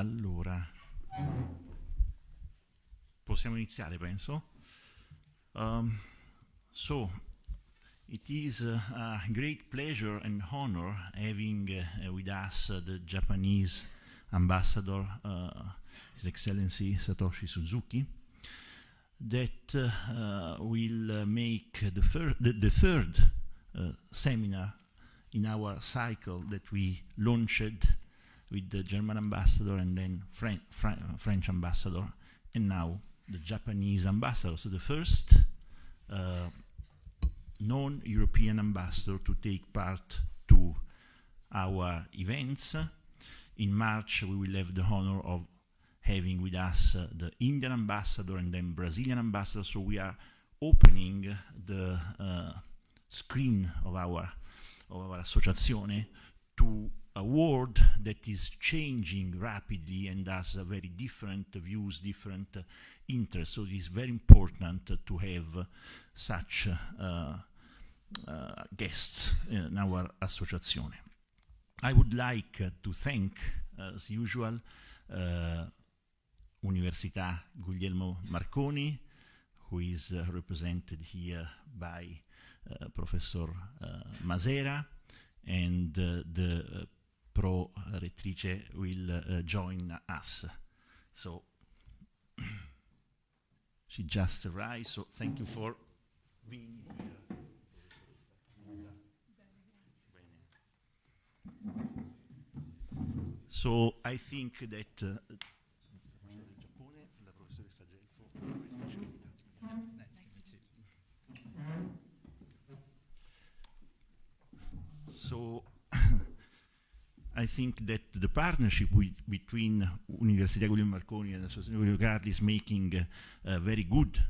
Allora, possiamo iniziare, penso. So, it is a great pleasure and honor having with us the Japanese ambassador, His Excellency Satoshi Suzuki, that will make the third seminar in our cycle that we launched with the German ambassador and then French ambassador, and now the Japanese ambassador. So the first non-European ambassador to take part to our events. In March, we will have the honor of having with us the Indian ambassador and then Brazilian ambassador. So we are opening the screen of our associazione to a world that is changing rapidly and has very different views, different interests. So it is very important to have such guests in our associazione. I would like to thank, as usual, Università Guglielmo Marconi, who is represented here by Professor Masera, and the pro-rettrice will join us. So she just arrived, so thank you for being here. So I think that Giappone, la professoressa Gelfo, so I think that the partnership between Università Guglielmo Marconi and Associazione Guido Carli is making very good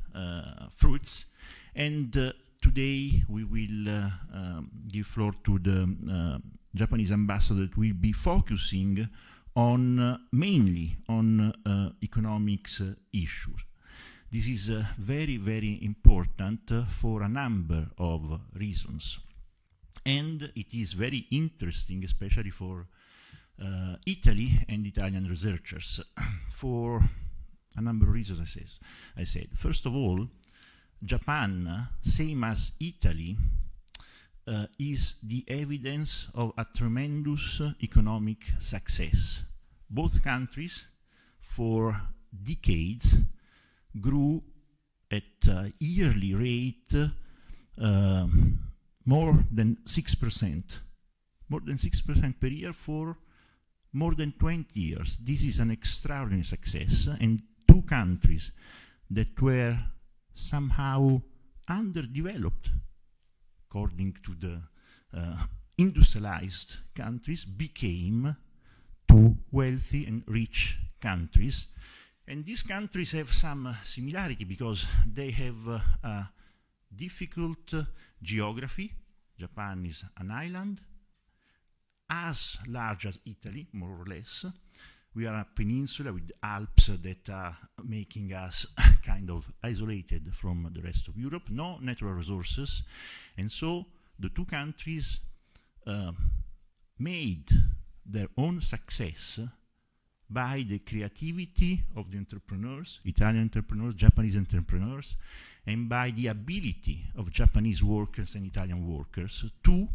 fruits. And today we will give floor to the Japanese ambassador that will be focusing on mainly on economics issues. This is very, very important for a number of reasons. And it is very interesting, especially for Italy and Italian researchers, for a number of reasons, I said. First of all, Japan, same as Italy, is the evidence of a tremendous economic success. Both countries, for decades, grew at a yearly rate more than 6%. More than 6% per year for more than 20 years. This is an extraordinary success, and two countries that were somehow underdeveloped, according to the industrialized countries, became two wealthy and rich countries. And these countries have some similarity because they have a difficult geography. Japan is an island, as large as Italy, more or less. We are a peninsula with Alps that are making us kind of isolated from the rest of Europe, no natural resources. And so the two countries made their own success by the creativity of the entrepreneurs, Italian entrepreneurs, Japanese entrepreneurs, and by the ability of Japanese workers and Italian workers to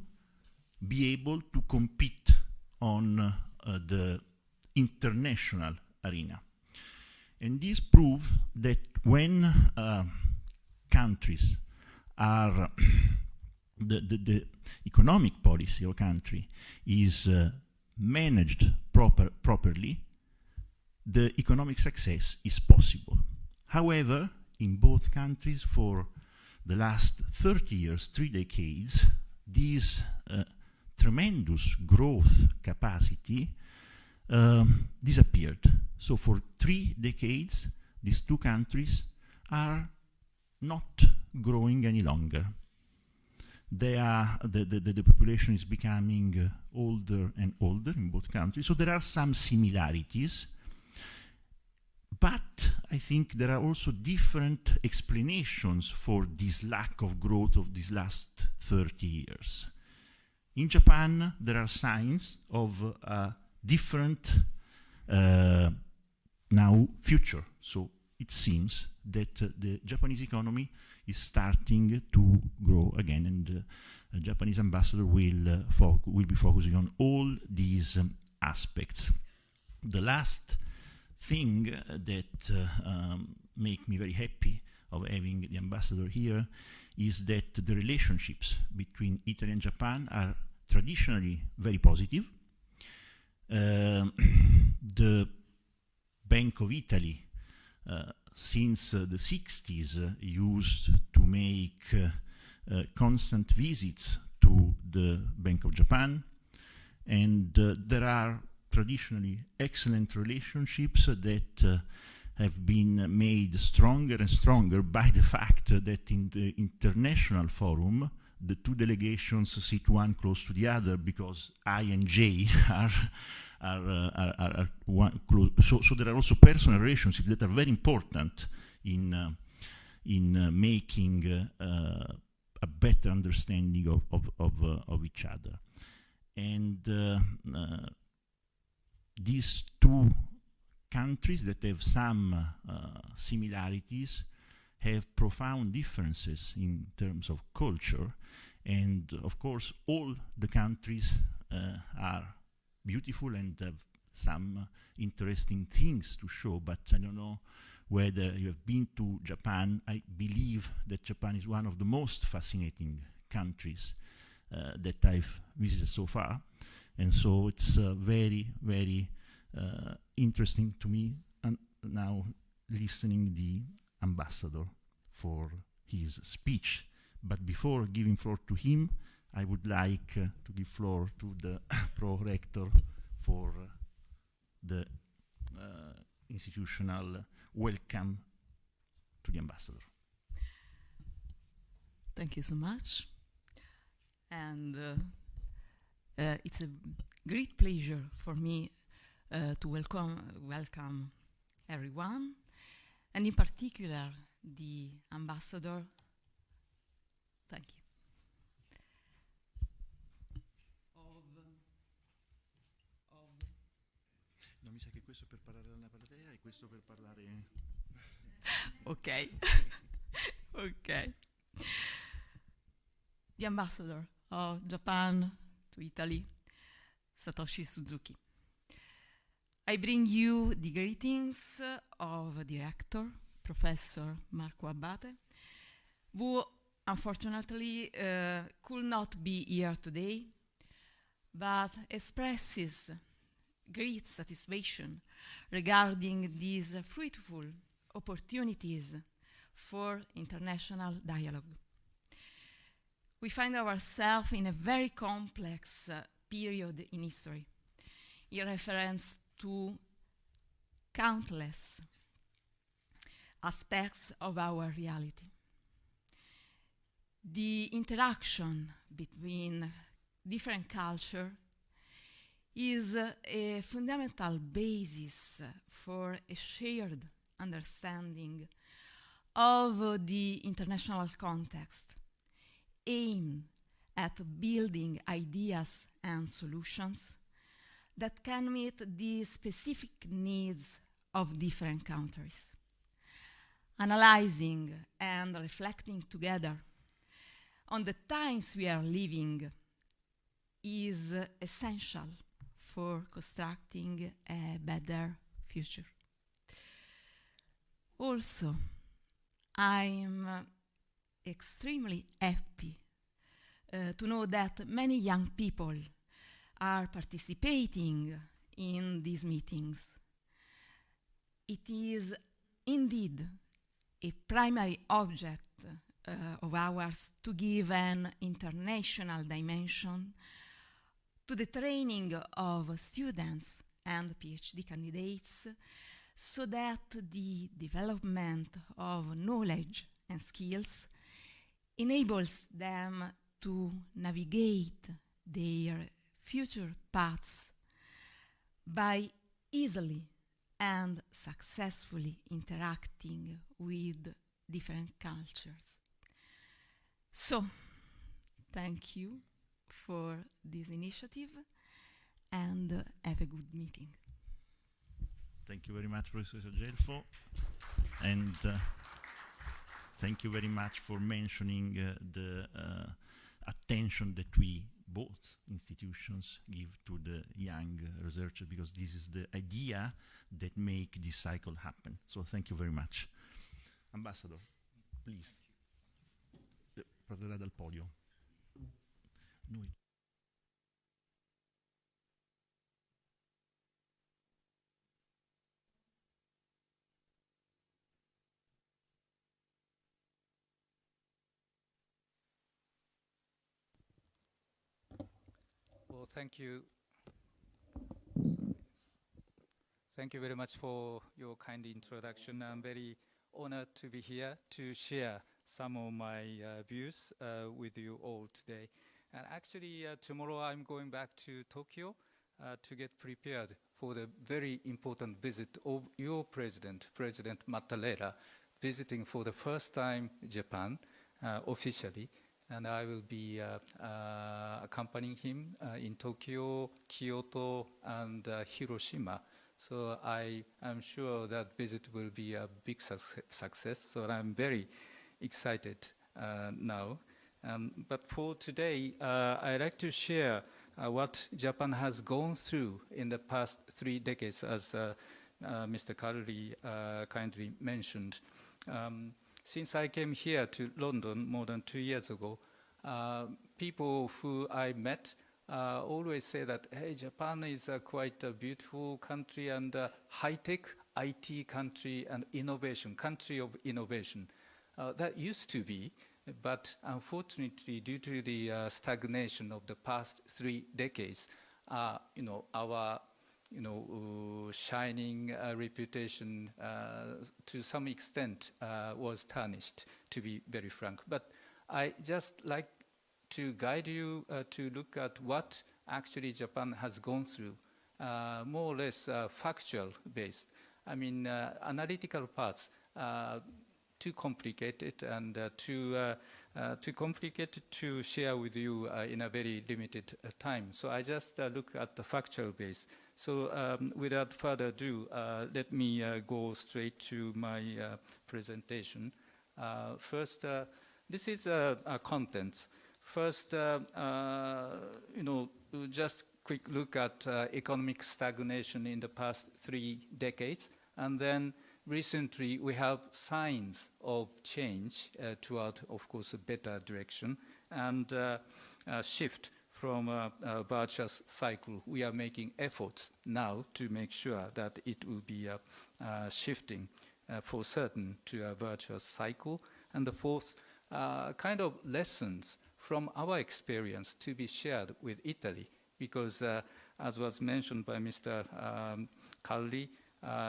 be able to compete on the international arena. And this proves that when countries are, the economic policy of a country is managed properly, the economic success is possible. However, in both countries for the last 30 years, 3 decades, this tremendous growth capacity disappeared. So for 3 decades, these two countries are not growing any longer. The population is becoming older and older in both countries, so there are some similarities. But I think there are also different explanations for this lack of growth of these last 30 years. In Japan, there are signs of a different now future. So it seems that the Japanese economy is starting to grow again, and a Japanese ambassador will be focusing on all these aspects. The last thing that make me very happy of having the ambassador here is that the relationships between Italy and Japan are traditionally very positive. The Bank of Italy, since the 60s, used to make constant visits to the Bank of Japan, and there are traditionally excellent relationships that have been made stronger and stronger by the fact that in the international forum, the two delegations sit one close to the other, because I and J are one close. So there are also personal relationships that are very important in making a better understanding of each other. And these two countries that have some similarities have profound differences in terms of culture, and of course all the countries are beautiful and have some interesting things to show, but I don't know whether you have been to Japan. I believe that Japan is one of the most fascinating countries that I've visited so far, and so it's very, very interesting to me now listening the ambassador for his speech. But before giving floor to him, I would like to give floor to the pro-rector for the institutional welcome to the ambassador. Thank you so much. And it's a great pleasure for me to welcome everyone, and in particular the ambassador. Thank you. No, mi sa che questo è per parlare alla platea e questo per parlare. Okay. Okay. The ambassador of Japan to Italy, Satoshi Suzuki. I bring you the greetings of Director, Professor Marco Abate, who unfortunately could not be here today, but expresses great satisfaction regarding these fruitful opportunities for international dialogue. We find ourselves in a very complex period in history, in reference to countless aspects of our reality. The interaction between different cultures is a fundamental basis for a shared understanding of the international context, aimed at building ideas and solutions that can meet the specific needs of different countries. Analyzing and reflecting together on the times we are living is essential for constructing a better future. Also, I'm extremely happy to know that many young people are participating in these meetings. It is indeed a primary object of ours to give an international dimension to the training of students and PhD candidates, so that the development of knowledge and skills enables them to navigate their future paths by easily and successfully interacting with different cultures. So, thank you for this initiative and have a good meeting. Thank you very much, Professor Gelfo. And thank you very much for mentioning the attention that we, both institutions, give to the young researchers, because this is the idea that make this cycle happen. So thank you very much. Ambassador, please. Parlerà dal podio. Noi. Well, thank you. Thank you very much for your kind introduction. I'm very honored to be here to share some of my views with you all today. And actually, tomorrow I'm going back to Tokyo to get prepared for the very important visit of your president, President Mattarella, visiting for the first time Japan officially. And I will be accompanying him in Tokyo, Kyoto, and Hiroshima. So I am sure that visit will be a big success. So I'm very excited now. But for today, I'd like to share what Japan has gone through in the past 3 decades, as Mr. Carly kindly mentioned. Since I came here to London more than 2 years ago, people who I met always say that, hey, Japan is quite a beautiful country and a high-tech IT country and country of innovation. That used to be, but unfortunately, due to the stagnation of the past 3 decades, our shining reputation to some extent was tarnished, to be very frank. But I just like to guide you to look at what actually Japan has gone through, more or less factual based. I mean, analytical parts, too complicated and too complicated to share with you in a very limited time. So I just look at the factual base. So without further ado, let me go straight to my presentation. First, this is contents. First, just quick look at economic stagnation in the past 3 decades, and then recently we have signs of change toward, of course, a better direction and a shift from a virtuous cycle. We are making efforts now to make sure that it will be shifting for certain to a virtuous cycle. And the fourth, kind of lessons from our experience to be shared with Italy, because as was mentioned by Mr. Carly,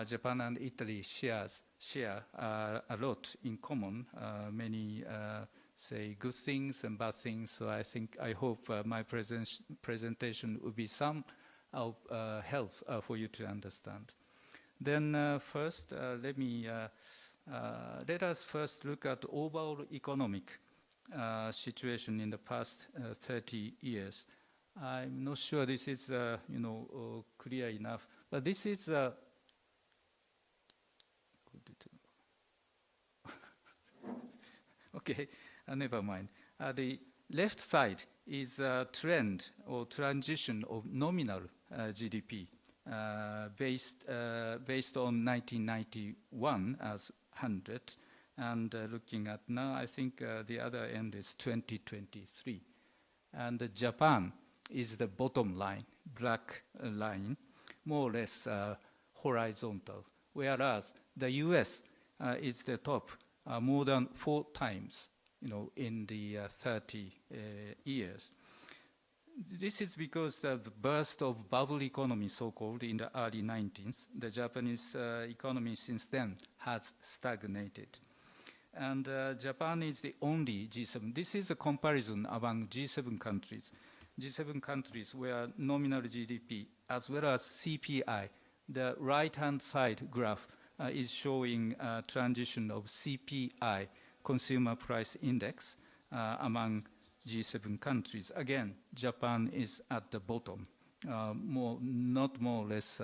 Japan and Italy share a lot in common, many say good things and bad things. So I hope my presentation will be some of help for you to understand. Then first, let us first look at overall economic situation in the past 30 years. I'm not sure this is clear enough, but this is okay, never mind. The left side is a trend or transition of nominal GDP based on 1991 as 100, and looking at now, I think the other end is 2023. And Japan is the bottom line, black line, more or less horizontal, whereas the US is the top, more than 4 times, in the 30 years. This is because of the burst of bubble economy, so-called, in the early 19th. The Japanese economy since then has stagnated. And Japan is the only G7. This is a comparison among G7 countries. G7 countries where nominal GDP as well as CPI, the right-hand side graph is showing transition of CPI, Consumer Price Index, among G7 countries. Again, Japan is at the bottom, not more or less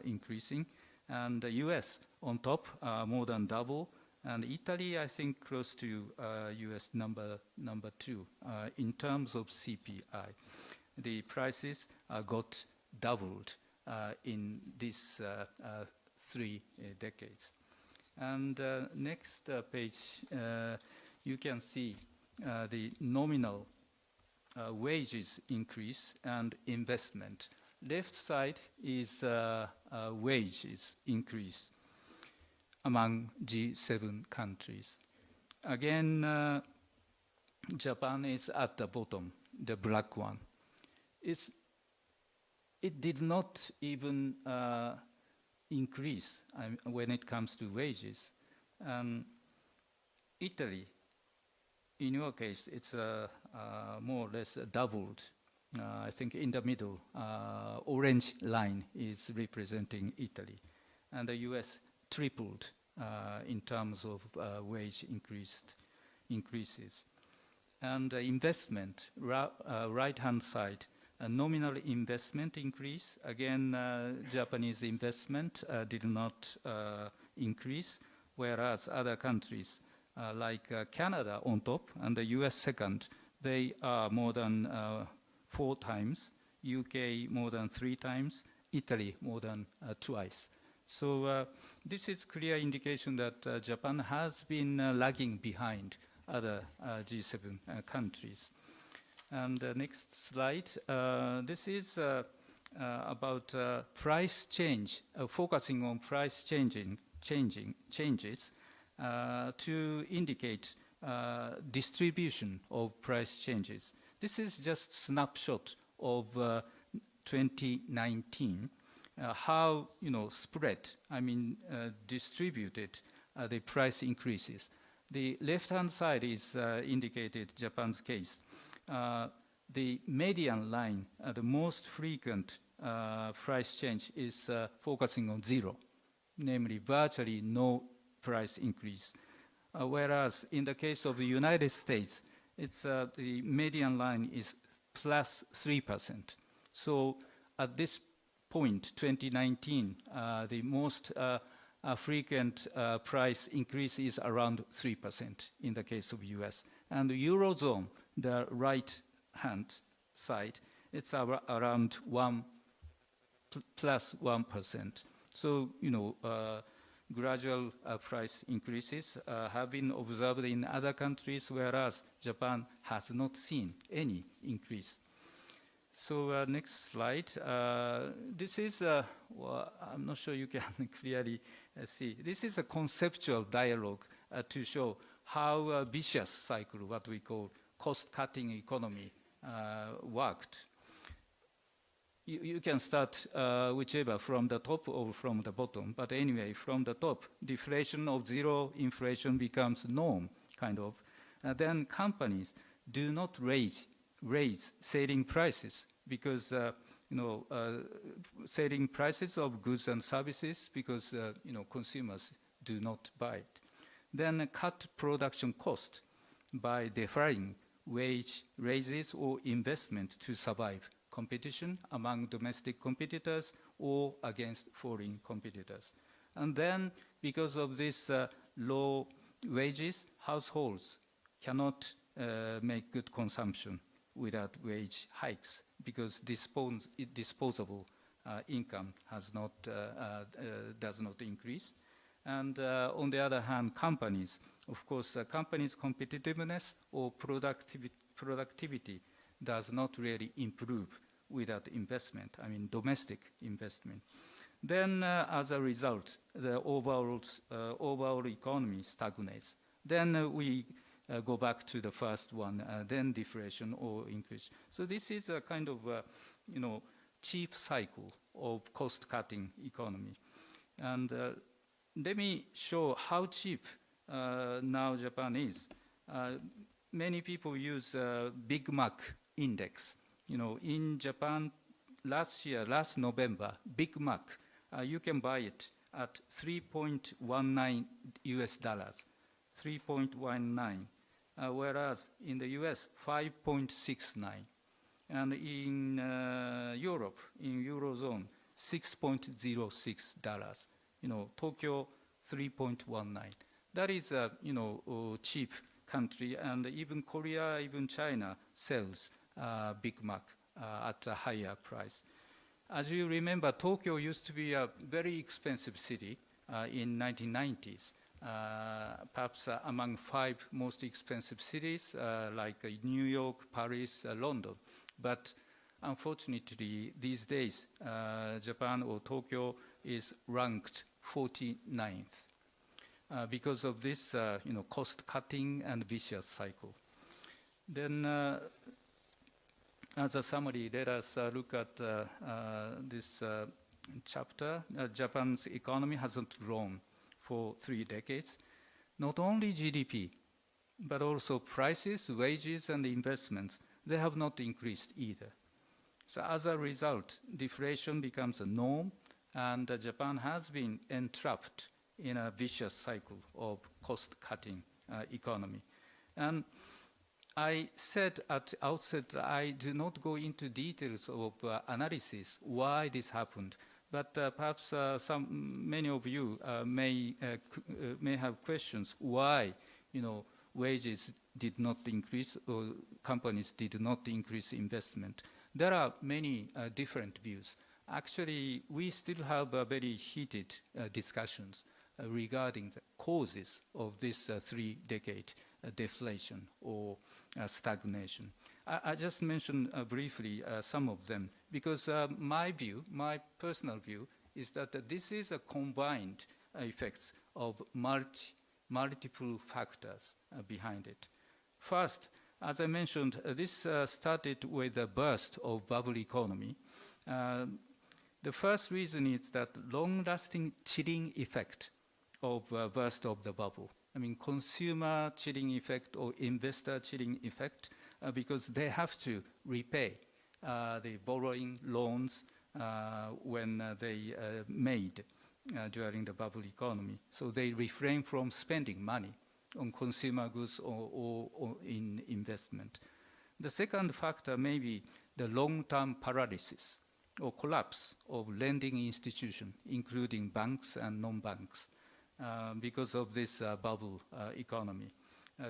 increasing. And the US on top, more than double. And Italy, I think, close to US number 2 in terms of CPI. The prices got doubled in these 3 decades. And next page, you can see the nominal wages increase and investment. Left side is wages increase among G7 countries. Again, Japan is at the bottom, the black one. It did not even increase when it comes to wages. Italy, in your case, it's more or less doubled. I think in the middle, orange line is representing Italy. And the US tripled in terms of wage increases. And investment, right-hand side, nominal investment increase. Again, Japanese investment did not increase, whereas other countries like Canada on top and the US second, they are more than 4 times, UK more than 3 times, Italy more than twice. So this is clear indication that Japan has been lagging behind other G7 countries. And next slide, this is about price change, focusing on price changes to indicate distribution of price changes. This is just snapshot of 2019. How spread, distributed the price increases. The left-hand side is indicated Japan's case. The median line, the most frequent price change is focusing on 0, namely virtually no price increase. Whereas in the case of the United States, it's the median line is plus 3%. So at this point, 2019, the most frequent price increase is around 3% in the case of US. And the Eurozone, the right-hand side, it's around plus 1%. So, gradual price increases have been observed in other countries, whereas Japan has not seen any increase. So next slide. This is, I'm not sure you can clearly see. This is a conceptual dialogue to show how vicious cycle, what we call cost-cutting economy, worked. You can start whichever, from the top or from the bottom. But anyway, from the top, deflation of 0, inflation becomes norm, kind of. Then companies do not raise selling prices because, selling prices of goods and services because, consumers do not buy it. Then cut production cost by deferring wage raises or investment to survive competition among domestic competitors or against foreign competitors. And then, because of this low wages, households cannot make good consumption without wage hikes because disposable income has not, does not increase. And on the other hand, companies, of course, companies' competitiveness or productivity does not really improve without investment, domestic investment. Then, as a result, the overall economy stagnates. Then we go back to the first one, then deflation or increase. So this is a kind of, cheap cycle of cost-cutting economy. And let me show how cheap now Japan is. Many people use Big Mac index. In Japan, last November, Big Mac, you can buy it at $3.19 US, 3.19, whereas in the US, 5.69. And in Europe, in Eurozone, $6.06. Tokyo 3.19. That is a, cheap country, and even Korea, even China sells Big Mac at a higher price. As you remember, Tokyo used to be a very expensive city in 1990s. Perhaps among 5 most expensive cities like New York, Paris, London. But unfortunately, these days, Japan or Tokyo is ranked 49th because of this cost cutting and vicious cycle. Then as a summary, let us look at this chapter. Japan's economy hasn't grown for 3 decades. Not only GDP, but also prices, wages, and investments, they have not increased either. So as a result, deflation becomes a norm, and Japan has been entrapped in a vicious cycle of cost-cutting economy. And I said at the outset that I do not go into details of analysis why this happened, but perhaps many of you may have questions why wages did not increase or companies did not increase investment. There are many different views. Actually, we still have very heated discussions regarding the causes of this 3-decade deflation or stagnation. I just mentioned briefly some of them because my personal view is that this is a combined effects of multiple factors behind it. First, as I mentioned, this started with a burst of bubble economy. The first reason is that long-lasting chilling effect of burst of the bubble. I mean, consumer chilling effect or investor chilling effect, because they have to repay the borrowing loans when they made during the bubble economy. So they refrain from spending money on consumer goods or in investment. The second factor may be the long-term paralysis or collapse of lending institutions, including banks and non-banks, because of this bubble economy.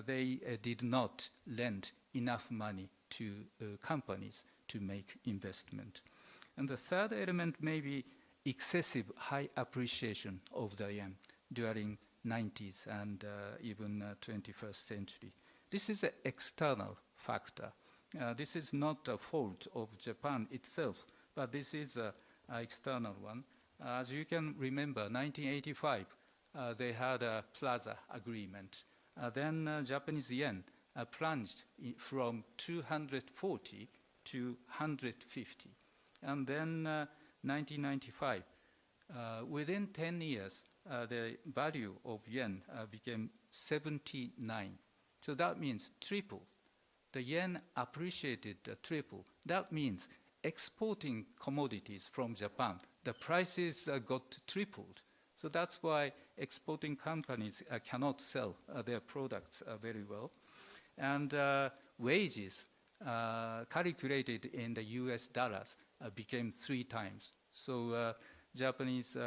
They did not lend enough money to companies to make investment. And the third element may be excessive high appreciation of the yen during 90s and even 21st century. This is an external factor. This is not a fault of Japan itself, but this is an external one. As you can remember, 1985, they had a Plaza Agreement. Then Japanese yen plunged from 240 to 150. And then 1995, within 10 years, the value of yen became 79. So that means triple. The yen appreciated triple. That means exporting commodities from Japan, the prices got tripled. So that's why exporting companies cannot sell their products very well. And wages calculated in the US dollars became 3 times. So Japanese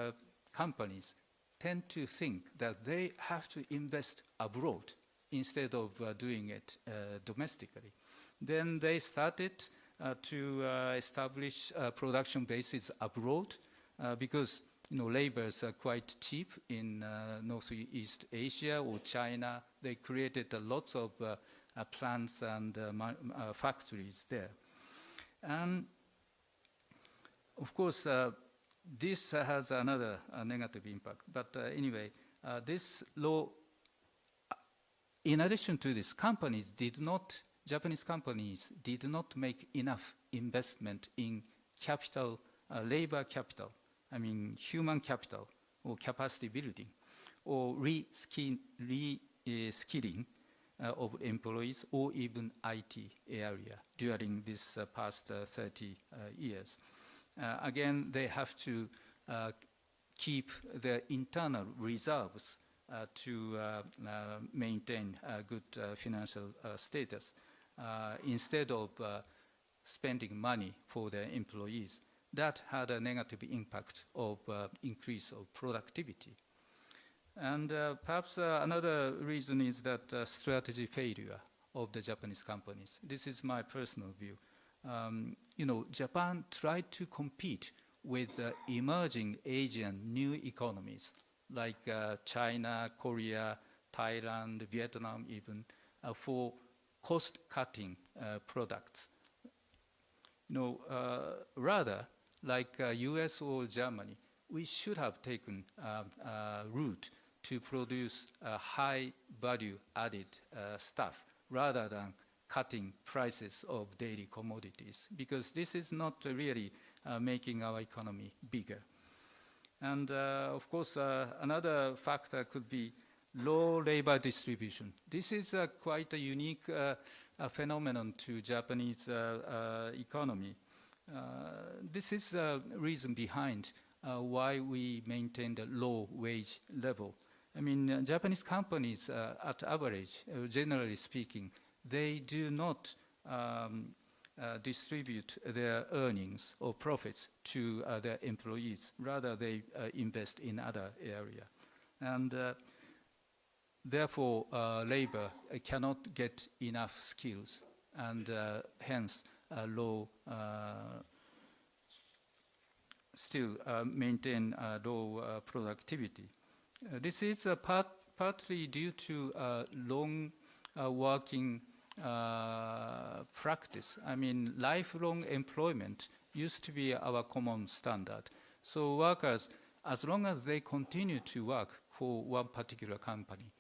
companies tend to think that they have to invest abroad instead of doing it domestically. Then they started to establish production bases abroad because labors are quite cheap in Northeast Asia or China. They created lots of plants and factories there. And of course, this has another negative impact. But anyway, this law, in addition to this, Japanese companies did not make enough investment in capital, labor capital, I mean human capital or capacity building, or reskilling of employees or even IT area during this past 30 years. Again, they have to keep their internal reserves to maintain a good financial status instead of spending money for their employees. that had a negative impact of increase of productivity. And perhaps another reason is that strategy failure of the Japanese companies. This is my personal view. Japan tried to compete with emerging Asian new economies like China, Korea, Thailand, Vietnam even, for cost-cutting products. Rather, like US or Germany, we should have taken a route to produce high value-added stuff rather than cutting prices of daily commodities, because this is not really making our economy bigger. And of course, another factor could be low labor distribution. This is quite a unique phenomenon to Japanese economy. This is the reason behind why we maintain the low wage level. I mean, Japanese companies, at average, generally speaking, they do not distribute their earnings or profits to their employees. Rather, they invest in other area. And therefore, labor cannot get enough skills, and hence low, still maintain low productivity. This is partly due to long working practice. I mean, lifelong employment used to be our common standard. So workers, as long as they continue to work for one particular company,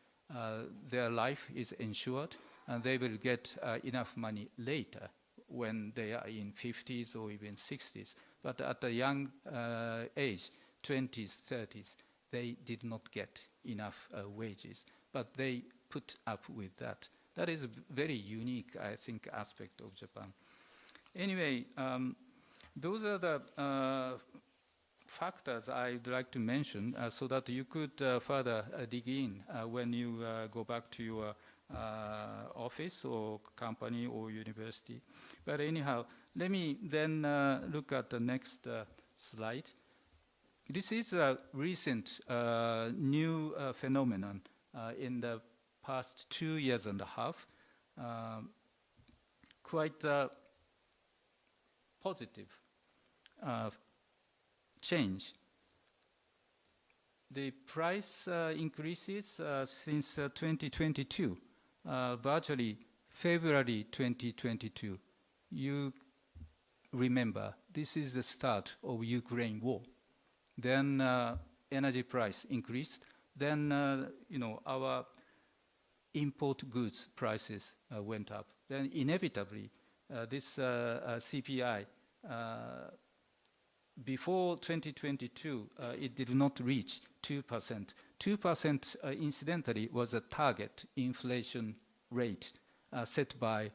their life is ensured, and they will get enough money later when they are in 50s or even 60s. But at a young age, 20s, 30s, they did not get enough wages, but they put up with that. That is a very unique, I think, aspect of Japan. Anyway, those are the factors I'd like to mention so that you could further dig in when you go back to your office or company or university. But anyhow, let me then look at the next slide. This is a recent new phenomenon in the past 2 years and a half, quite positive change. The price increases since 2022, virtually February 2022. You remember, this is the start of Ukraine war. Then energy price increased. Then, our import goods prices went up. Then inevitably, this CPI, before 2022, it did not reach 2%. 2%, incidentally, was a target inflation rate set by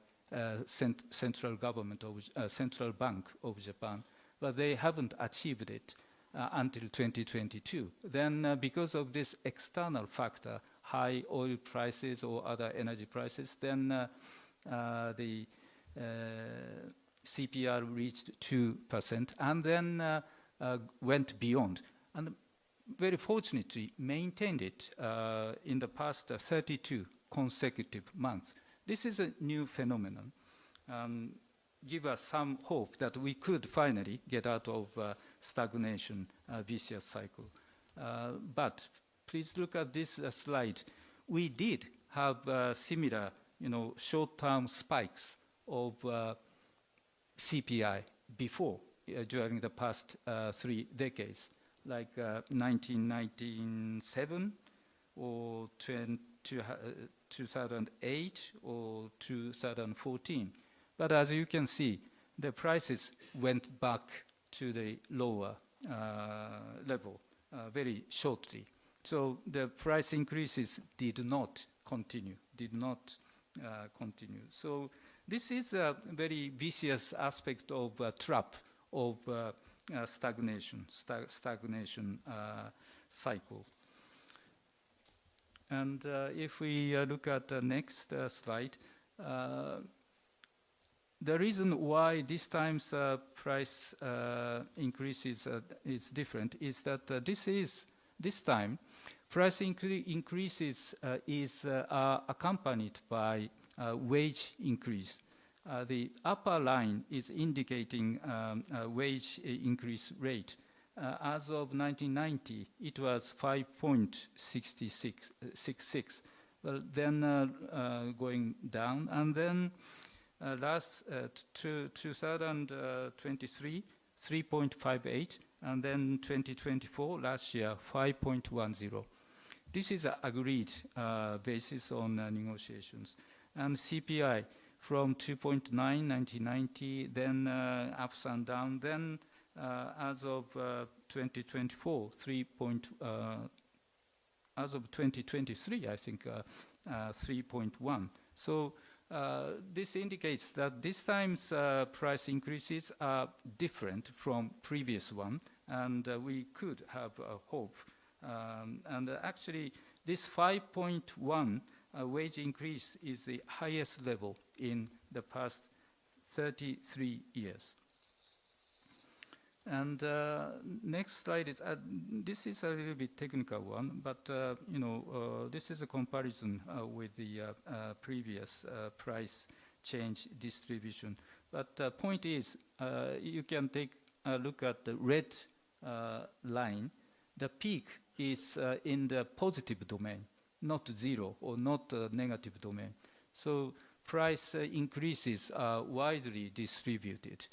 central government of Central Bank of Japan, but they haven't achieved it until 2022. Then, because of this external factor, high oil prices or other energy prices, then the CPR reached 2% and then went beyond. And very fortunately maintained it in the past 32 consecutive months. This is a new phenomenon. Give us some hope that we could finally get out of stagnation, vicious cycle. But please look at this slide. We did have similar, short-term spikes of CPI before, during the past 3 decades, like 1997 or 2008 or 2014. But as you can see, the prices went back to the lower level very shortly. So the price increases did not continue. So this is a very vicious aspect of trap of stagnation cycle. And if we look at the next slide, the reason why this time's price increases is different is that this time price increases are accompanied by wage increase. The upper line is indicating wage increase rate. As of 1990, it was 5.66. Well, then going down, and then last 2023, 3.58, and then 2024, last year, 5.10. This is an agreed basis on negotiations. And CPI from 2.9, 1990, then ups and down, then as of 2024, as of 2023, I think 3.1. So this indicates that this time's price increases are different from previous one, and we could have a hope. And actually, this 5.1 wage increase is the highest level in the past 33 years. And next slide is, this is a little bit technical one, but this is a comparison with the previous price change distribution. But the point is, you can take a look at the red line. The peak is in the positive domain, not zero or not negative domain. So price increases are widely distributed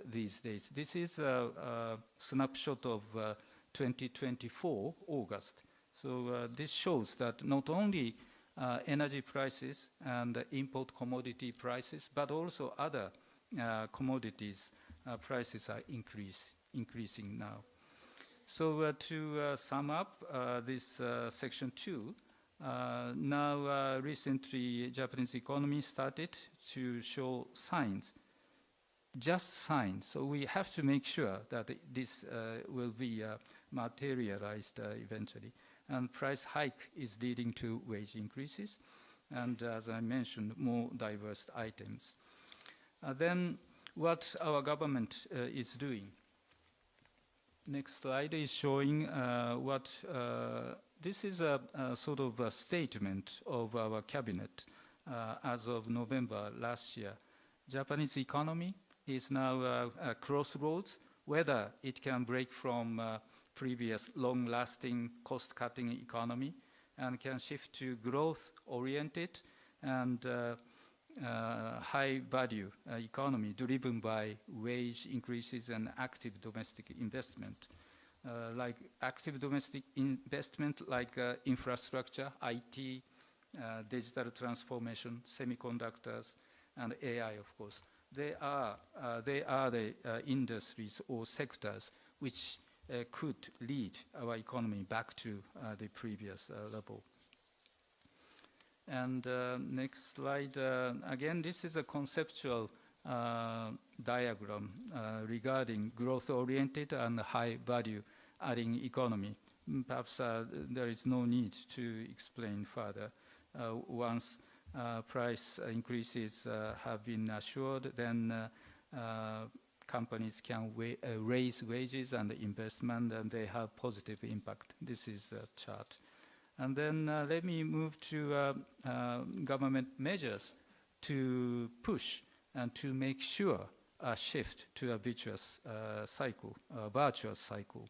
these days. This is a snapshot of 2024 August. So this shows that not only energy prices and import commodity prices, but also other commodities prices are increasing now. So to sum up this section 2, now recently Japanese economy started to show signs, just signs. So we have to make sure that this will be materialized eventually. And price hike is leading to wage increases, and as I mentioned, more diverse items. Then what our government is doing. Next slide is showing what, this is a sort of a statement of our cabinet as of November last year. Japanese economy is now a crossroads, whether it can break from previous long-lasting cost-cutting economy and can shift to growth-oriented and high-value economy driven by wage increases and active domestic investment. Like active domestic investment like infrastructure, IT, digital transformation, semiconductors, and AI, of course. They are the industries or sectors which could lead our economy back to the previous level. And next slide, again, this is a conceptual diagram regarding growth-oriented and high-value adding economy. Perhaps there is no need to explain further. Once price increases have been assured, then companies can raise wages and investment, and they have positive impact. This is a chart. And then let me move to government measures to push and to make sure a shift to a virtuous cycle, a virtuous cycle.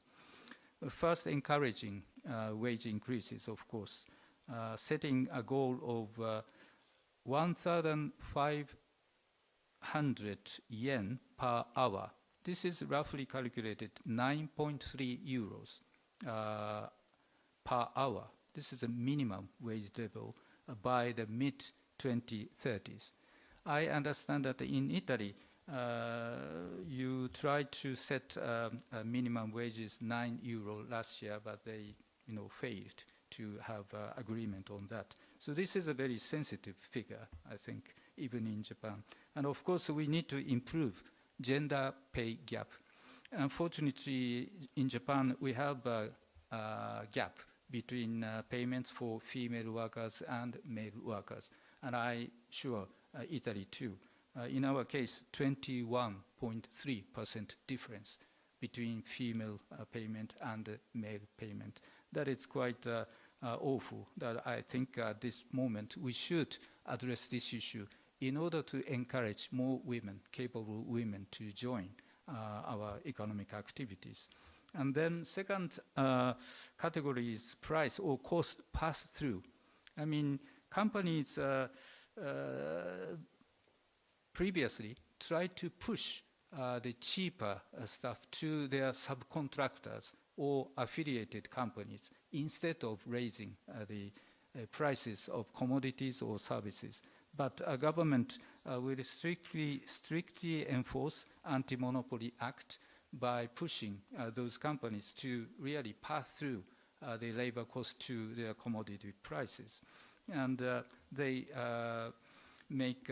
First, encouraging wage increases, of course, setting a goal of 1,500 yen per hour. This is roughly calculated 9.3 euros per hour. This is a minimum wage level by the mid-2030s. I understand that in Italy, you tried to set minimum wages 9 euro last year, but they failed to have agreement on that. So this is a very sensitive figure, I think, even in Japan. And of course, we need to improve gender pay gap. Unfortunately, in Japan, we have a gap between payments for female workers and male workers. And I'm sure Italy too. in our case, 21.3% difference between female payment and male payment. That is quite awful. That I think at this moment we should address this issue in order to encourage more women, capable women, to join our economic activities. And then second category is price or cost pass-through. I mean, companies previously tried to push the cheaper stuff to their subcontractors or affiliated companies instead of raising the prices of commodities or services. But a government will strictly enforce Anti-Monopoly Act by pushing those companies to really pass through the labor cost to their commodity prices. And they make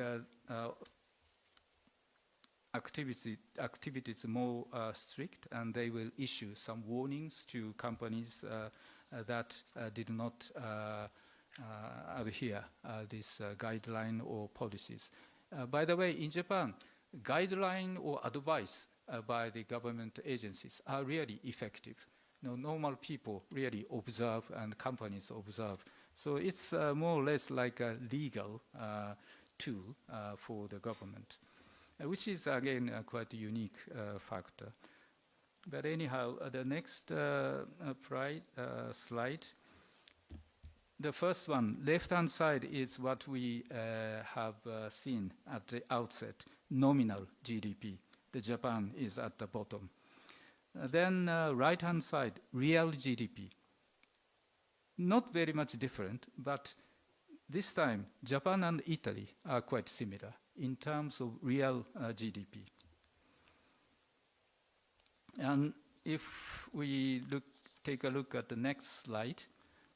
activities more strict, and they will issue some warnings to companies that did not adhere this guideline or policies. By the way, in Japan, guideline or advice by the government agencies are really effective. Normal people really observe and companies observe. So it's more or less like a legal tool for the government, which is again quite a unique factor. But anyhow, the next slide. The first one, left-hand side, is what we have seen at the outset, nominal GDP. The Japan is at the bottom. Then right-hand side, real GDP. Not very much different, but this time, Japan and Italy are quite similar in terms of real GDP. And if we take a look at the next slide,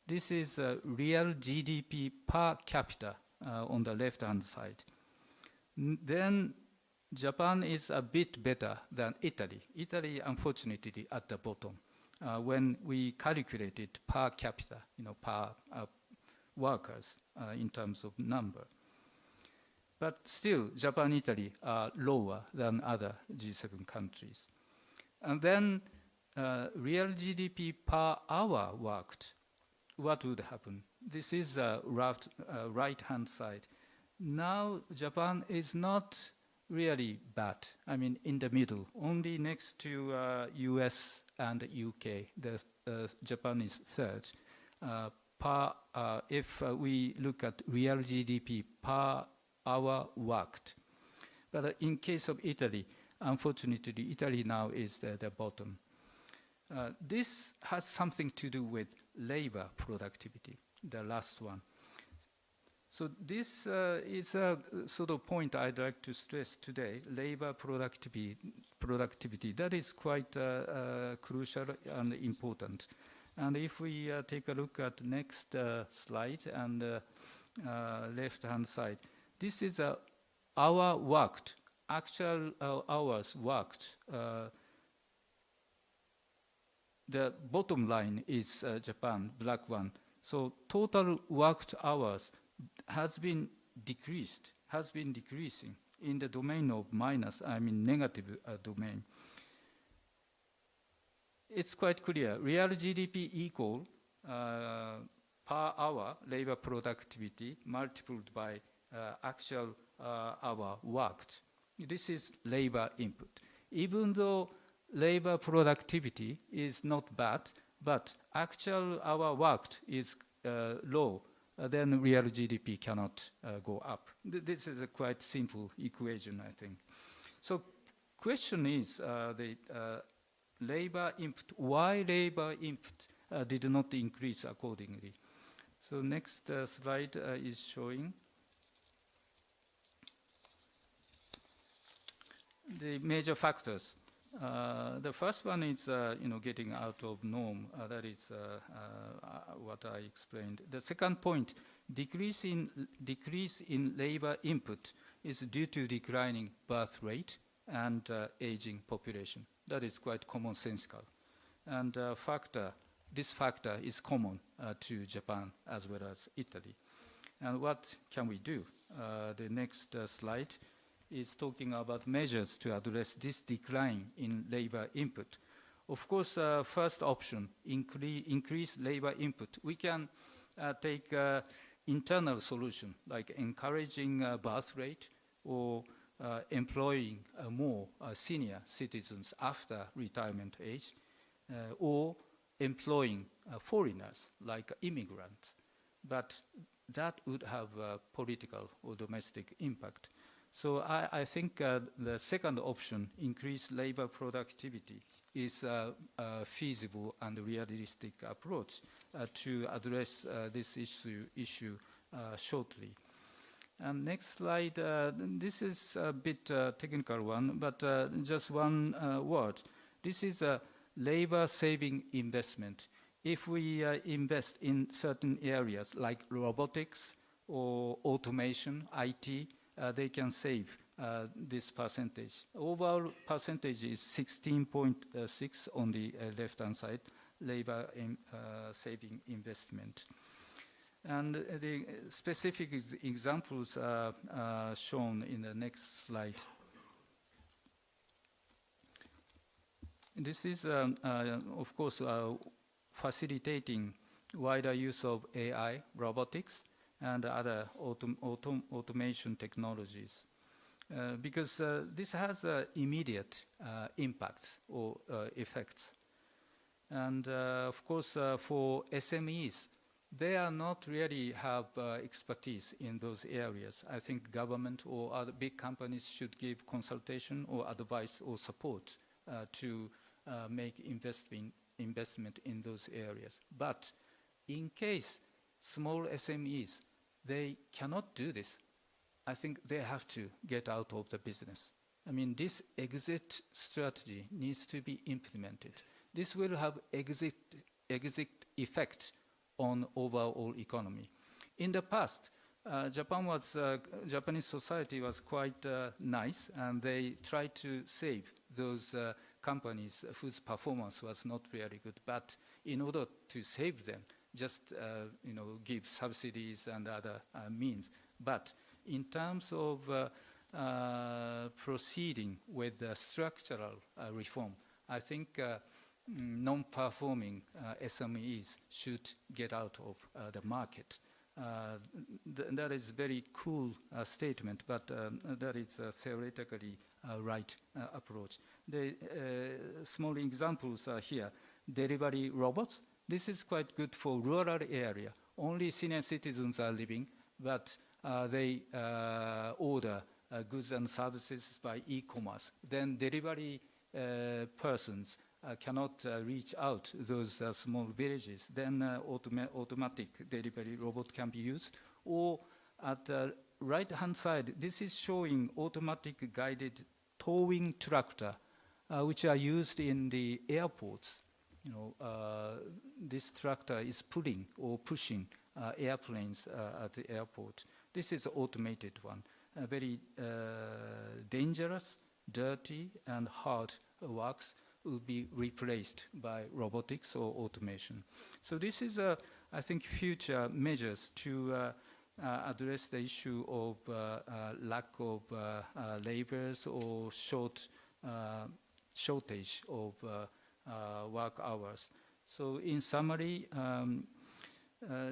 this is real GDP per capita on the left-hand side. Then Japan is a bit better than Italy. Italy, unfortunately, at the bottom. When we calculated per capita, per workers in terms of number. But still, Japan and Italy are lower than other G7 countries. And then real GDP per hour worked. What would happen? This is right-hand side. Now, Japan is not really bad. I mean, in the middle, only next to US and UK. Japan is third. If we look at real GDP per hour worked. But in case of Italy, unfortunately, Italy now is the bottom. This has something to do with labor productivity, the last one. So this is a sort of point I'd like to stress today, labor productivity. That is quite crucial and important. And if we take a look at the next slide and left-hand side, this is hour worked, actual hours worked. The bottom line is Japan, black one. So total worked hours has been decreasing in the domain of minus, I mean negative domain. It's quite clear. Real GDP equal per hour labor productivity multiplied by actual hour worked. This is labor input. Even though labor productivity is not bad, but actual hour worked is low, then real GDP cannot go up. This is a quite simple equation, I think. So question is the labor input. Why labor input did not increase accordingly? So next slide is showing the major factors. The first one is, getting out of norm. That is what I explained. The second point, decrease in labor input is due to declining birth rate and aging population. That is quite commonsensical. And this factor is common to Japan as well as Italy. And what can we do? The next slide. is talking about measures to address this decline in labor input. Of course, first option, increase labor input. We can take internal solution, like encouraging birth rate or employing more senior citizens after retirement age, or employing foreigners, like immigrants. But that would have a political or domestic impact. So I think the second option, increase labor productivity, is a feasible and realistic approach to address this issue shortly. And next slide, this is a bit technical one, but just one word. This is a labor-saving investment. If we invest in certain areas like robotics or automation, IT, they can save this percentage. Overall percentage is 16.6 on the left-hand side, labor saving investment. And the specific examples are shown in the next slide. This is, of course, facilitating wider use of AI, robotics, and other automation technologies. Because this has immediate impacts or effects. And of course, for SMEs, they are not really have expertise in those areas. I think government or other big companies should give consultation or advice or support to make investment in those areas. But in case small SMEs, they cannot do this, I think they have to get out of the business. I mean, this exit strategy needs to be implemented. This will have exit effect on overall economy. In the past, Japanese society was quite nice, and they tried to save those companies whose performance was not really good. But in order to save them, just give subsidies and other means. But in terms of proceeding with structural reform, I think non-performing SMEs should get out of the market. That is a very cool statement, but that is a theoretically right approach. The small examples are here. Delivery robots. This is quite good for rural area. Only senior citizens are living, but they order goods and services by e-commerce. Then delivery persons cannot reach out those small villages. Then automatic delivery robot can be used. Or at the right-hand side, this is showing automatic guided towing tractor, which are used in the airports. This tractor is pulling or pushing airplanes at the airport. This is an automated one. Very dangerous, dirty, and hard works will be replaced by robotics or automation. So this is, I think, future measures to address the issue of lack of laborers or shortage of work hours. So in summary,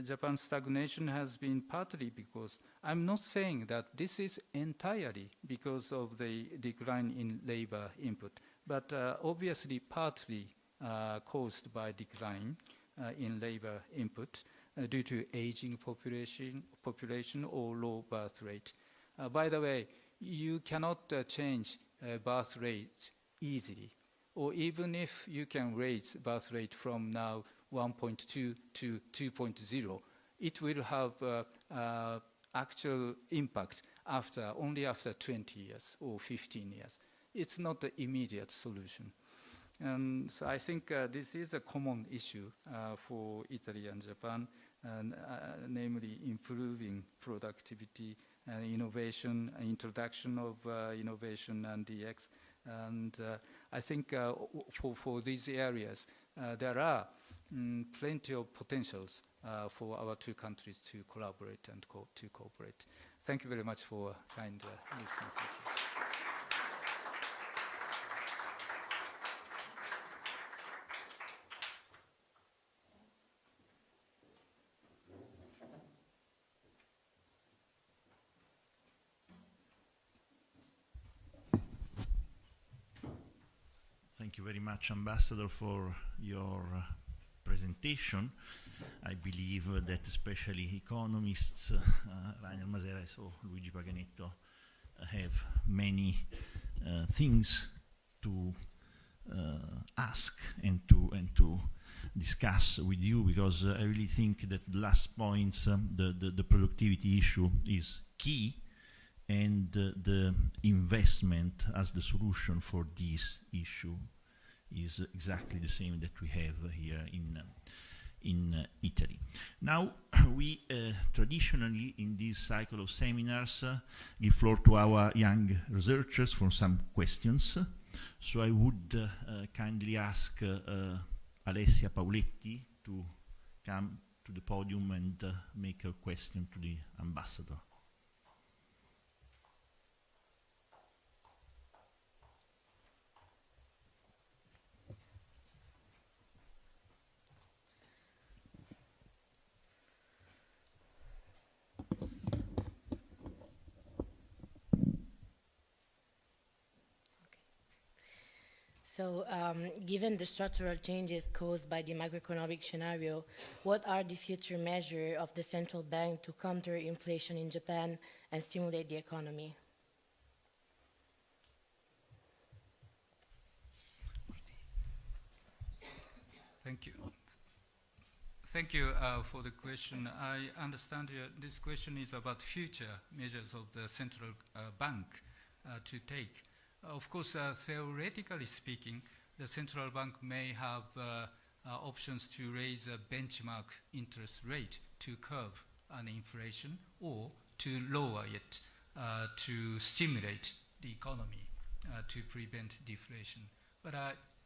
Japan's stagnation has been partly because, I'm not saying that this is entirely because of the decline in labor input, but obviously partly caused by decline in labor input due to aging population or low birth rate. By the way, you cannot change birth rate easily, or even if you can raise birth rate from now 1.2 to 2.0, it will have actual impact only after 20 years or 15 years. It's not the immediate solution. And so I think this is a common issue for Italy and Japan, and, namely improving productivity and innovation, introduction of innovation and DX. And I think for these areas, there are plenty of potentials for our two countries to collaborate and to cooperate. Thank you very much for kind listening. Thank you very much, Ambassador, for your presentation. I believe that especially economists, Rainer Masera, so Luigi Paganetto, have many things to ask and to discuss with you, because I really think that the last points, the productivity issue is key, and the investment as the solution for this issue is exactly the same that we have here in Italy. Now, we traditionally in this cycle of seminars give floor to our young researchers for some questions. So I would kindly ask Alessia Pauletti to come to the podium and make a question to the ambassador. So, given the structural changes caused by the macroeconomic scenario, what are the future measures of the central bank to counter inflation in Japan and stimulate the economy? Thank you. Thank you for the question. I understand this question is about future measures of the central bank to take. Of course, theoretically speaking, the central bank may have options to raise a benchmark interest rate to curb an inflation, or to lower it to stimulate the economy to prevent deflation. But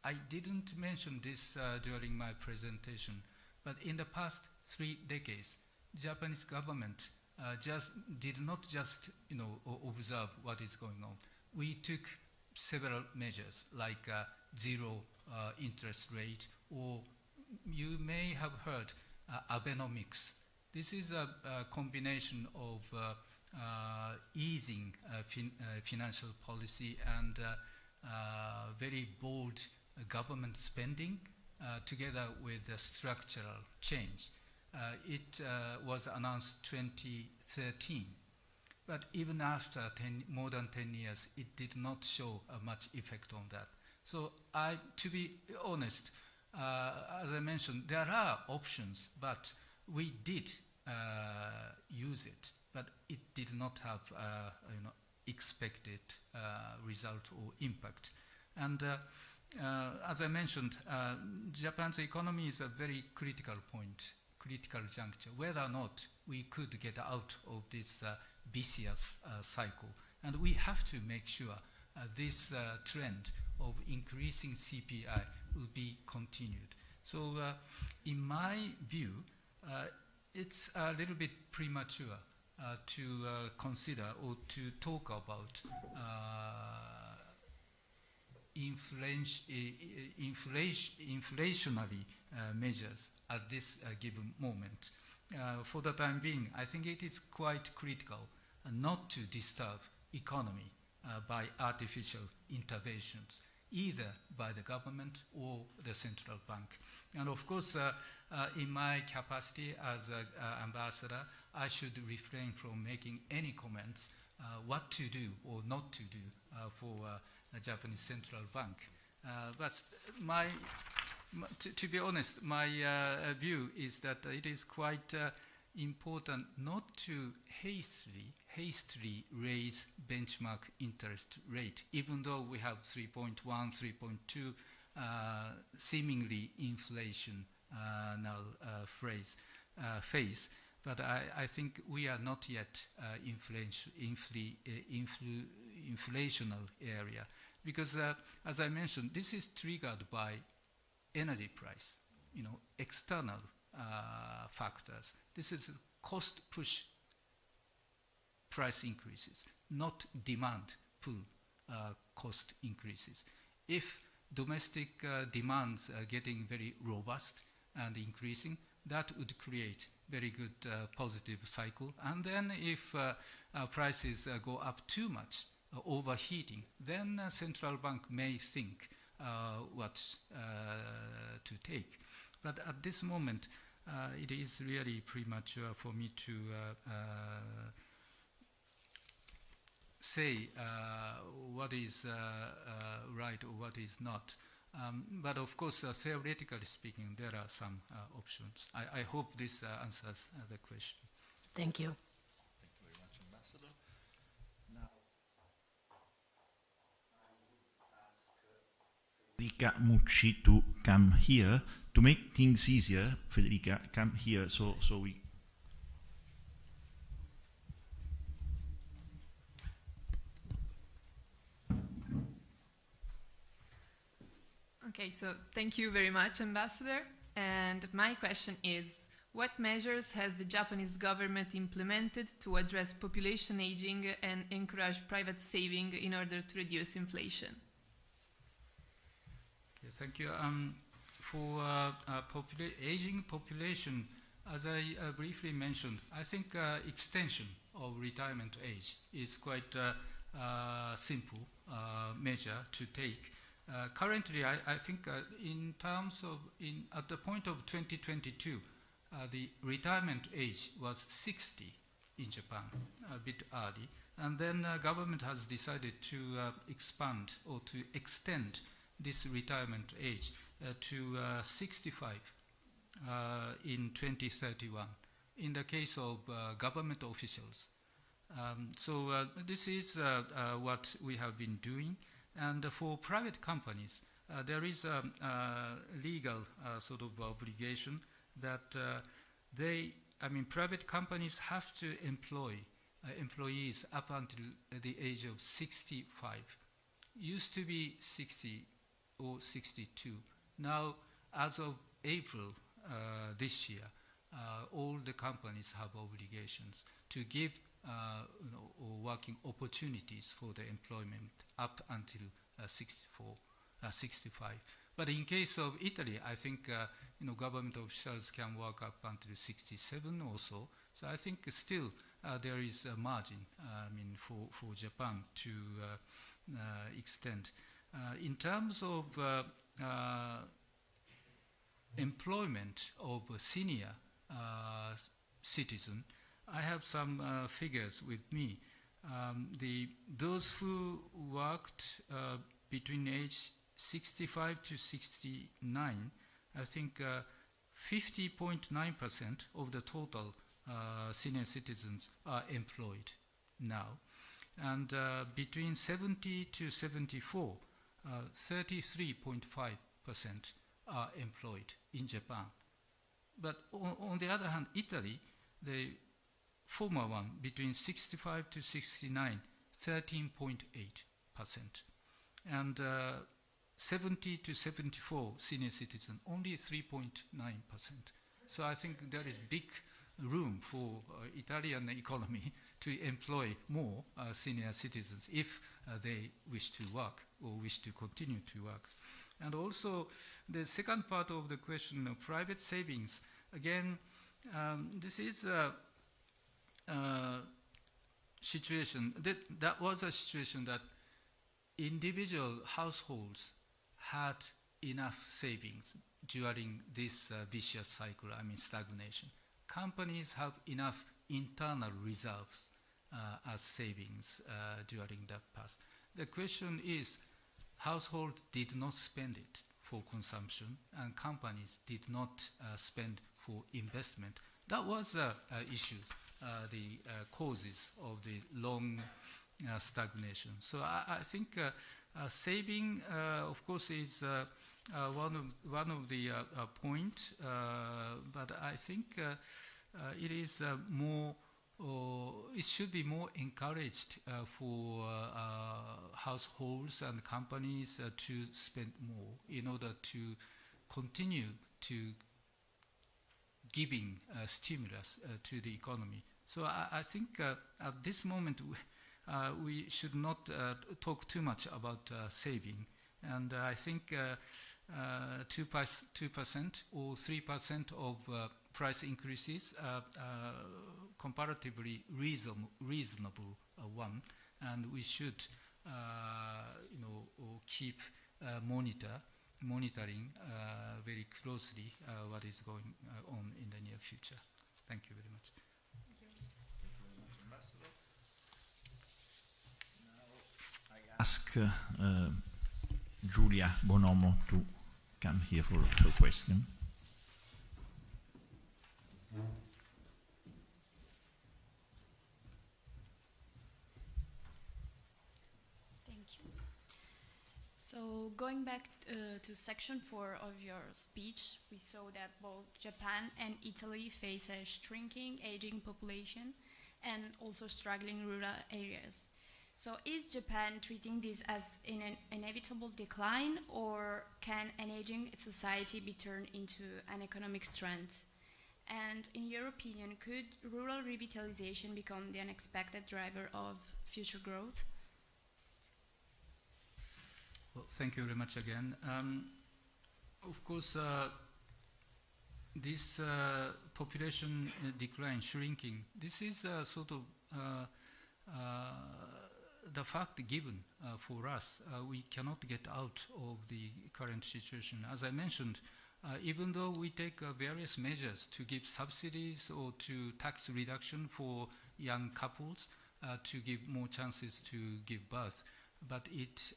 I didn't mention this during my presentation, but in the past 3 decades, Japanese government did not just observe what is going on. We took several measures like zero interest rate, or you may have heard Abenomics. This is a combination of easing financial policy and very bold government spending together with structural change. It was announced 2013. But even after more than 10 years, it did not show much effect on that. So to be honest, as I mentioned, there are options, but we did use it, but it did not have expected result or impact. And as I mentioned, Japan's economy is a very critical point, critical juncture, whether or not we could get out of this vicious cycle. And we have to make sure this trend of increasing CPI will be continued. So in my view, it's a little bit premature to consider or to talk about inflationary measures at this given moment. For the time being, I think it is quite critical not to disturb economy by artificial interventions, either by the government or the central bank. And of course, in my capacity as an ambassador, I should refrain from making any comments what to do or not to do for the Japanese central bank. But to be honest, my view is that it is quite important not to hastily raise benchmark interest rate, even though we have 3.1, 3.2 seemingly inflation phase. But I think we are not yet inflational area, because as I mentioned, this is triggered by energy price, external factors. This is cost push price increases, not demand pull cost increases. If domestic demands are getting very robust and increasing, that would create very good positive cycle. And then if prices go up too much, overheating, then central bank may think what to take. But at this moment, it is really premature for me to say what is right or what is not. But of course, theoretically speaking, there are some options. I hope this answers the question. Thank you. Thank you very much, Ambassador. Now, Federica Mucci to come here. To make things easier, Federica, come here so we... Okay, so thank you very much, Ambassador. And my question is, what measures has the Japanese government implemented to address population aging and encourage private saving in order to reduce inflation? Okay, thank you. For aging population, as I briefly mentioned, I think extension of retirement age is quite a simple measure to take. Currently, I think in terms of, at the point of 2022, the retirement age was 60 in Japan, a bit early. And then government has decided to expand or to extend this retirement age to 65 in 2031 in the case of government officials. So this is what we have been doing. And for private companies, there is a legal sort of obligation that private companies have to employ employees up until the age of 65. Used to be 60 or 62. Now, as of April this year, all the companies have obligations to give working opportunities for the employment up until 65. But in case of Italy, I think government officials can work up until 67 or so. So I think still there is a margin for Japan to extend. In terms of employment of a senior citizen, I have some figures with me. Those who worked between age 65 to 69, I think 50.9% of the total senior citizens are employed now. And between 70 to 74, 33.5% are employed in Japan. But on the other hand, Italy, the former one, between 65 to 69, 13.8%. And 70 to 74 senior citizens, only 3.9%. So I think there is big room for Italian economy to employ more senior citizens if they wish to work or wish to continue to work. And also the second part of the question of private savings, again, this is a situation, that was a situation that individual households had enough savings during this vicious cycle, stagnation. Companies have enough internal reserves as savings during that past. The question is, household did not spend it for consumption and companies did not spend for investment. That was the issue, the causes of the long stagnation. So I think saving, of course, is one of the point, but I think it is more, it should be more encouraged for households and companies to spend more in order to continue to giving stimulus to the economy. So I think at this moment we should not talk too much about saving, and I think 2% or 3% of price increases are comparatively reasonable one, and we should keep monitoring very closely what is going on in the near future. Thank you very much. Ask Giulia Bonomo to come here for her question. Thank you. So going back to section 4 of your speech, we saw that both Japan and Italy face a shrinking, aging population and also struggling rural areas. So is Japan treating this as an inevitable decline, or can an aging society be turned into an economic strength? And in your opinion, could rural revitalization become the unexpected driver of future growth? Well, thank you very much again. Of course, this population decline, shrinking, this is sort of the fact given for us. We cannot get out of the current situation. As I mentioned, even though we take various measures to give subsidies or to tax reduction for young couples to give more chances to give birth, but it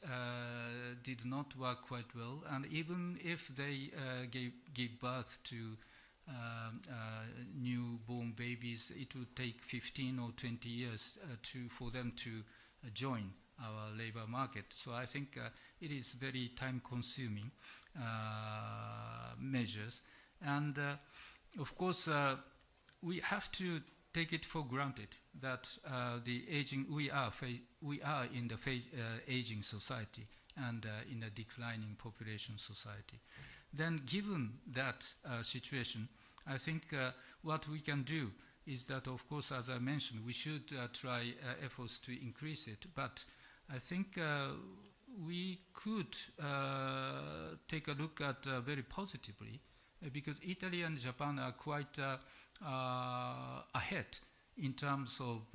did not work quite well. And even if they gave birth to newborn babies, it would take 15 or 20 years for them to join our labor market. So I think it is very time-consuming measures. And of course, we have to take it for granted that the aging, we are in the aging society and in a declining population society. Then given that situation, I think what we can do is that, of course, as I mentioned, we should try efforts to increase it. But I think we could take a look at very positively, because Italy and Japan are quite ahead in terms of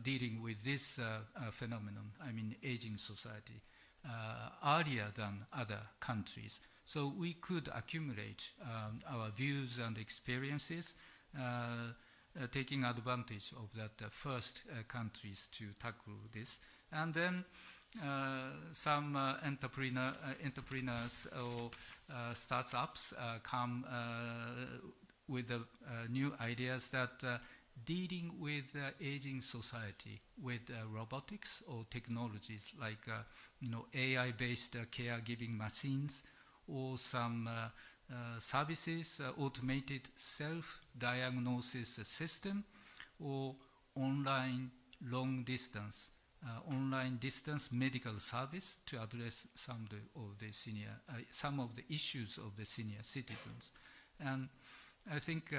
dealing with this phenomenon, I mean aging society, earlier than other countries. So we could accumulate our views and experiences, taking advantage of that first countries to tackle this. And then some entrepreneurs or startups come with new ideas that dealing with aging society with robotics or technologies like AI-based caregiving machines, or some services, automated self-diagnosis system, or online long distance medical service to address some of the issues of the senior citizens. And I think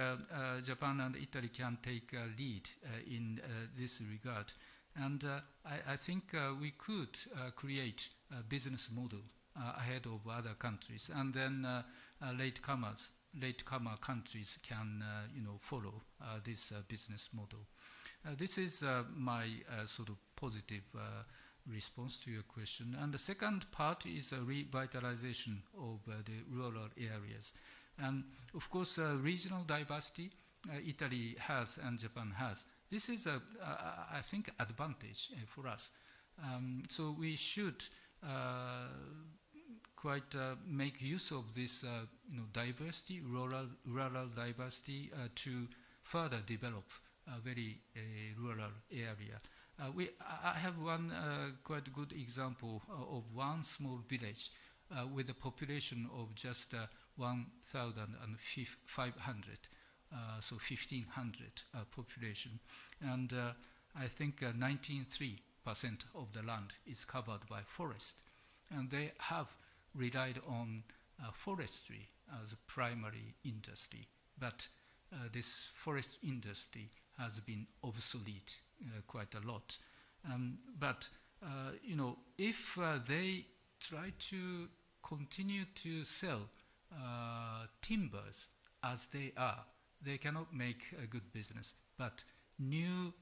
Japan and Italy can take a lead in this regard. And I think we could create a business model ahead of other countries, and then latecomer countries can follow this business model. This is my sort of positive response to your question. And the second part is a revitalization of the rural areas. And of course, regional diversity Italy has and Japan has. This is I think, advantage for us. So we should quite make use of this diversity, rural diversity, to further develop a very rural area. I have one quite good example of one small village with a population of just 1,500, so 1,500 population. And I think 93% of the land is covered by forest. And they have relied on forestry as a primary industry. But this forest industry has been obsolete quite a lot. But if they try to continue to sell timbers as they are, they cannot make a good business. But new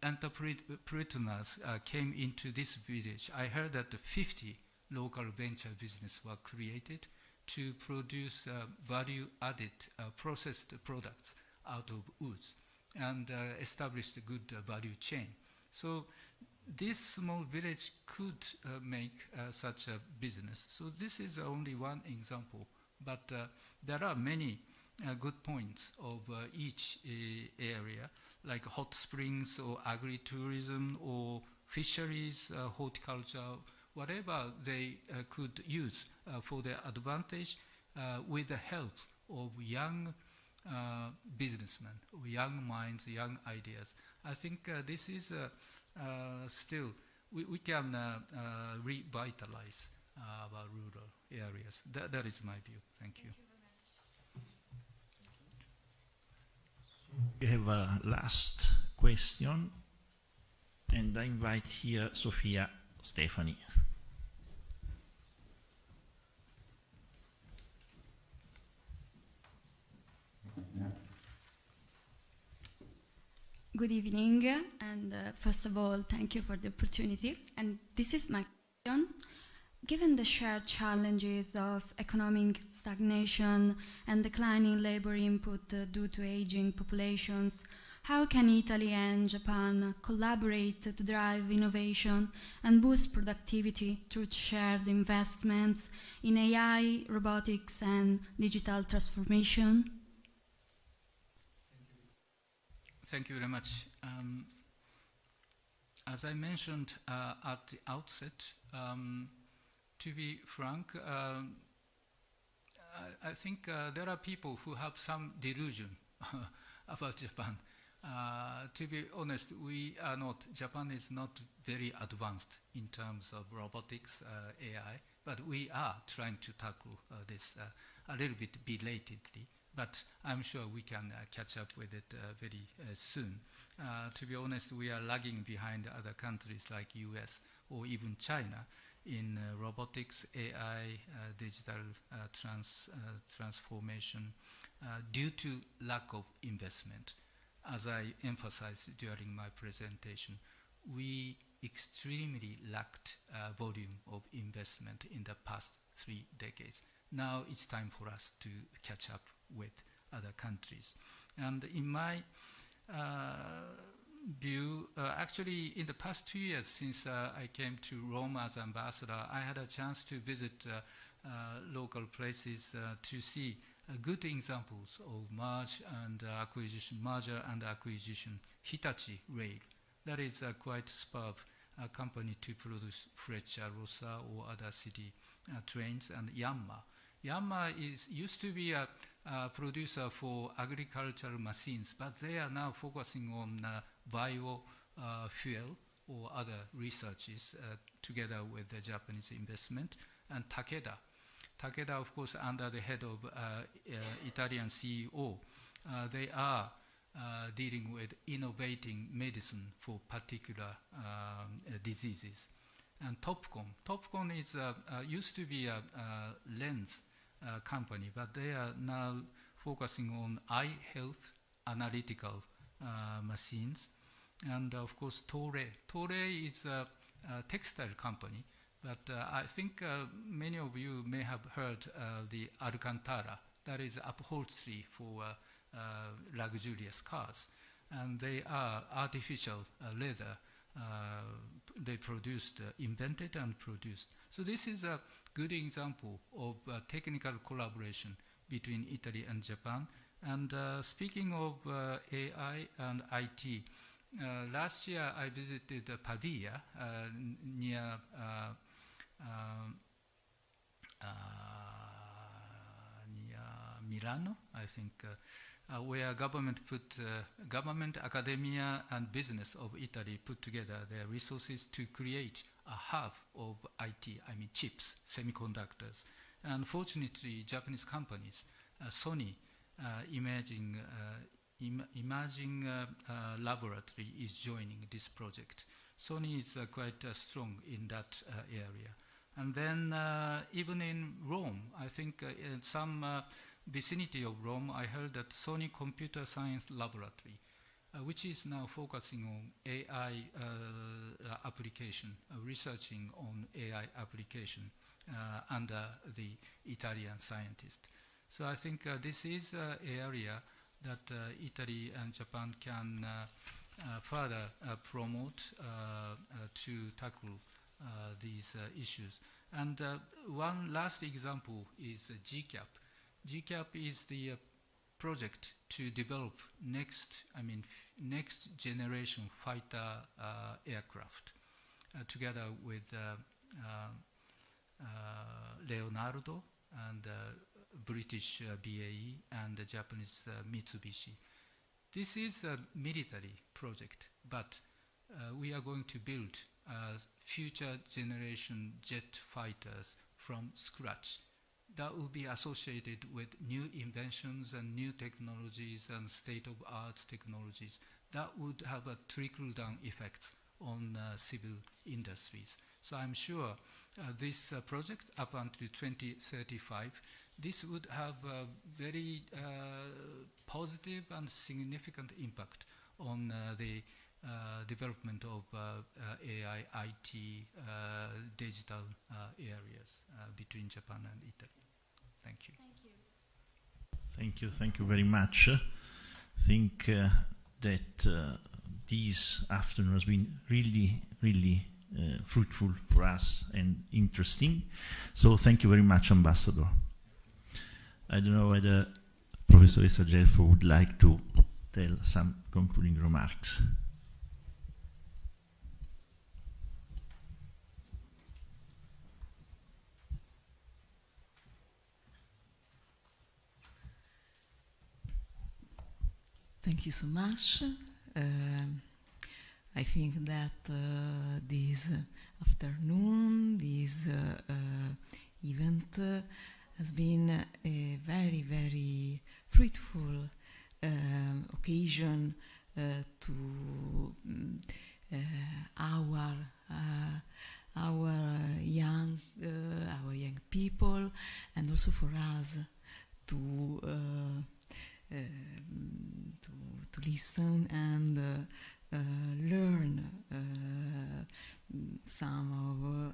entrepreneurs came into this village. I heard that 50 local venture business were created to produce value-added processed products out of woods and established a good value chain. So this small village could make such a business. So this is only one example, but there are many good points of each area, like hot springs or agritourism or fisheries, horticulture, whatever they could use for their advantage with the help of young businessmen, young minds, young ideas. I think this is still, we can revitalize our rural areas. That is my view. Thank you. We have a last question, and I invite here Sofia Stefani. Good evening, and first of all, thank you for the opportunity. And this is my question. Given the shared challenges of economic stagnation and declining labor input due to aging populations, how can Italy and Japan collaborate to drive innovation and boost productivity through shared investments in AI, robotics, and digital transformation? Thank you very much. As I mentioned at the outset, to be frank, I think there are people who have some delusion about Japan. To be honest, we are not, Japan is not very advanced in terms of robotics, AI, but we are trying to tackle this a little bit belatedly. But I'm sure we can catch up with it very soon. To be honest, we are lagging behind other countries like US or even China in robotics, AI, digital transformation due to lack of investment. As I emphasized during my presentation, we extremely lacked volume of investment in the past 3 decades. Now it's time for us to catch up with other countries. And in my view, actually in the past 2 years since I came to Rome as ambassador, I had a chance to visit local places to see good examples of merger and acquisition. Hitachi Rail, that is a quite superb company to produce Frecciarossa or other city trains, and Yanmar. Yanmar used to be a producer for agricultural machines, but they are now focusing on biofuel or other researches together with the Japanese investment. And Takeda, of course, under the head of Italian CEO, they are dealing with innovating medicine for particular diseases. And Topcon is used to be a lens company, but they are now focusing on eye health analytical machines. And of course, Toray is a textile company, but I think many of you may have heard the Alcantara, that is upholstery for luxurious cars. And they are artificial leather. They invented and produced. So this is a good example of technical collaboration between Italy and Japan. And speaking of AI and IT, last year I visited Pavia near Milano, I think, where government, academia, and business of Italy put together their resources to create a hub of IT, I mean chips, semiconductors. And fortunately, Japanese companies, Sony Imaging Laboratory is joining this project. Sony is quite strong in that area. And then even in Rome, I think in some vicinity of Rome, I heard that Sony Computer Science Laboratory which is now focusing on AI application, researching on AI application under the Italian scientist. So I think this is an area that Italy and Japan can further promote to tackle these issues. And one last example is GCAP. GCAP is the project to develop next generation fighter aircraft together with Leonardo and British BAE and the Japanese Mitsubishi. This is a military project, but we are going to build future generation jet fighters from scratch. That will be associated with new inventions and new technologies and state-of-art technologies that would have a trickle-down effect on civil industries. So I'm sure this project up until 2035, this would have a very positive and significant impact on the development of AI, IT, digital areas between Japan and Italy. Thank you. Thank you very much. I think that this afternoon has been really fruitful for us and interesting. So thank you very much, Ambassador. I don't know whether Professor Gelfo would like to tell some concluding remarks. Thank you so much. I think that this afternoon, this event has been a very fruitful occasion to our young people, and also for us to listen and learn some of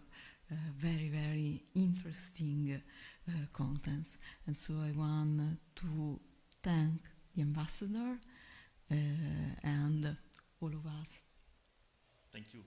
very interesting contents. And so I want to thank the ambassador and all of us. Thank you.